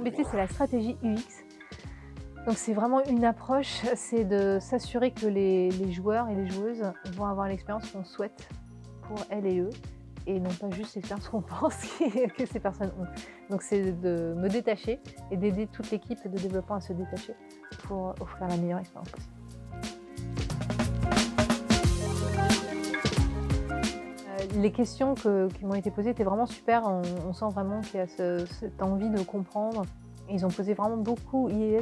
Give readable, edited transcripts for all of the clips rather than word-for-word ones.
SABC, c'est la stratégie UX. Donc c'est vraiment une approche, c'est de s'assurer que les joueurs et les joueuses vont avoir l'expérience qu'on souhaite pour elles et eux, et non pas juste l'expérience qu'on pense que ces personnes ont. Donc c'est de me détacher et d'aider toute l'équipe de développement à se détacher pour offrir la meilleure expérience possible. Les questions qui m'ont été posées étaient vraiment super. On sent vraiment qu'il y a cette envie de comprendre. Ils ont posé vraiment beaucoup, ils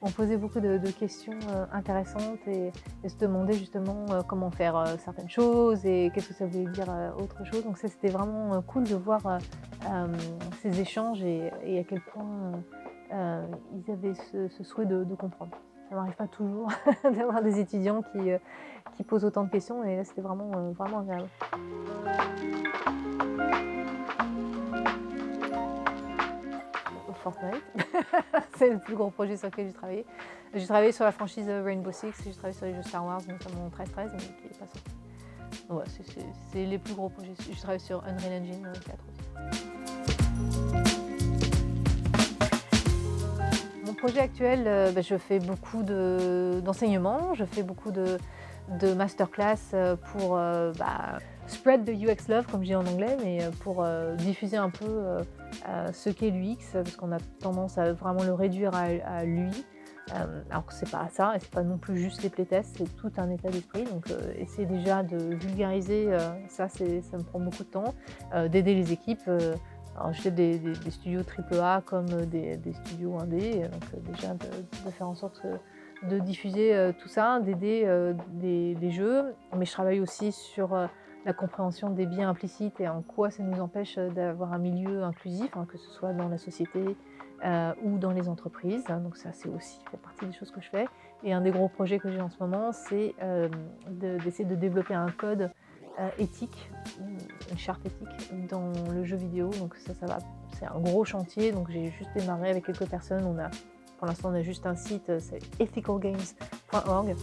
ont posé beaucoup de questions intéressantes et se demandaient justement comment faire certaines choses et qu'est-ce que ça voulait dire autre chose. Donc ça, c'était vraiment cool de voir ces échanges et à quel point ils avaient ce souhait de comprendre. Ça m'arrive pas toujours d'avoir des étudiants qui posent autant de questions, et là c'était vraiment agréable. Fortnite, c'est le plus gros projet sur lequel j'ai travaillé. J'ai travaillé sur la franchise Rainbow Six, j'ai travaillé sur les jeux Star Wars, notamment 1313, mais qui n'est pas sorti. Donc ouais, c'est les plus gros projets. J'ai travaillé sur Unreal Engine 4 aussi. Mon projet actuel, je fais beaucoup d'enseignement, je fais beaucoup de masterclass pour spread the UX love, comme je dis en anglais, mais pour diffuser un peu ce qu'est l'UX, parce qu'on a tendance à vraiment le réduire à l'UI, alors que c'est pas ça, et c'est pas non plus juste les playtests, c'est tout un état d'esprit. Donc essayer déjà de vulgariser, ça me prend beaucoup de temps, d'aider les équipes. Alors j'aide des studios AAA comme des studios indés, donc déjà de faire en sorte de diffuser tout ça, d'aider des jeux. Mais je travaille aussi sur la compréhension des biais implicites et en quoi ça nous empêche d'avoir un milieu inclusif, que ce soit dans la société ou dans les entreprises. Donc ça, c'est aussi fait partie des choses que je fais. Et un des gros projets que j'ai en ce moment, c'est d'essayer de développer un code éthique, une charte éthique dans le jeu vidéo. Donc ça va, c'est un gros chantier. Donc j'ai juste démarré avec quelques personnes. Pour l'instant, on a juste un site, c'est ethicalgames.org.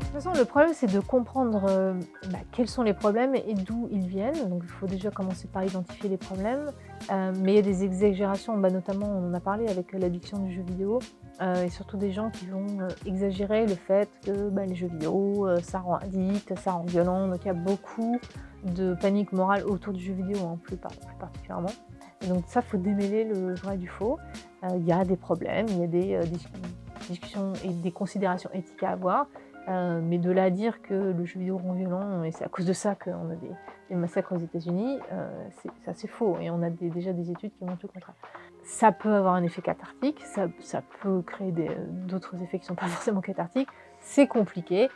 De toute façon, le problème, c'est de comprendre quels sont les problèmes et d'où ils viennent. Donc il faut déjà commencer par identifier les problèmes. Mais il y a des exagérations, notamment on en a parlé avec l'addiction du jeu vidéo, et surtout des gens qui vont exagérer le fait que les jeux vidéo, ça rend addict, ça rend violent. Donc il y a beaucoup de panique morale autour du jeu vidéo, plus particulièrement. Et donc ça, il faut démêler le vrai du faux. Il y a des problèmes, il y a des discussions et des considérations éthiques à avoir. Mais de là à dire que le jeu vidéo rend violent et c'est à cause de ça qu'on a des massacres aux États-Unis, c'est assez faux, et on a déjà des études qui montrent le contraire. Ça peut avoir un effet cathartique, ça peut créer d'autres effets qui ne sont pas forcément cathartiques, c'est compliqué,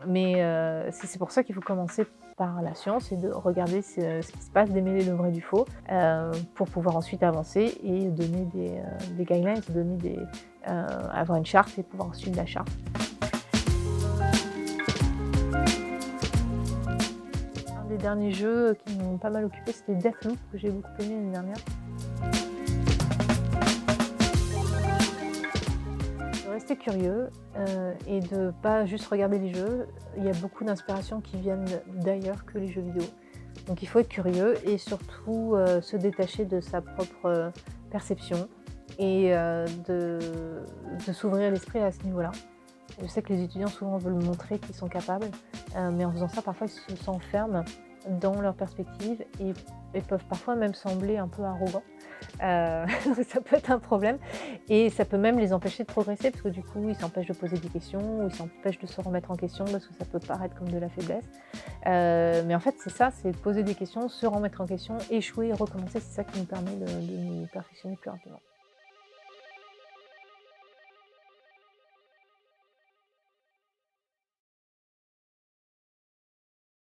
mais c'est pour ça qu'il faut commencer par la science et de regarder ce qui se passe, démêler le vrai du faux, pour pouvoir ensuite avancer et donner des guidelines, avoir une charte et pouvoir suivre la charte. Les derniers jeux qui m'ont pas mal occupé, c'était Deathloop, que j'ai beaucoup aimé l'année dernière. De rester curieux et de pas juste regarder les jeux. Il y a beaucoup d'inspirations qui viennent d'ailleurs que les jeux vidéo. Donc il faut être curieux et surtout se détacher de sa propre perception et de s'ouvrir l'esprit à ce niveau-là. Je sais que les étudiants souvent veulent montrer qu'ils sont capables, mais en faisant ça, parfois ils se s'enferment dans leur perspective et peuvent parfois même sembler un peu arrogants. Ça peut être un problème et ça peut même les empêcher de progresser, parce que du coup ils s'empêchent de poser des questions ou ils s'empêchent de se remettre en question parce que ça peut paraître comme de la faiblesse. Mais en fait c'est ça, c'est poser des questions, se remettre en question, échouer et recommencer, c'est ça qui nous permet de nous perfectionner plus rapidement.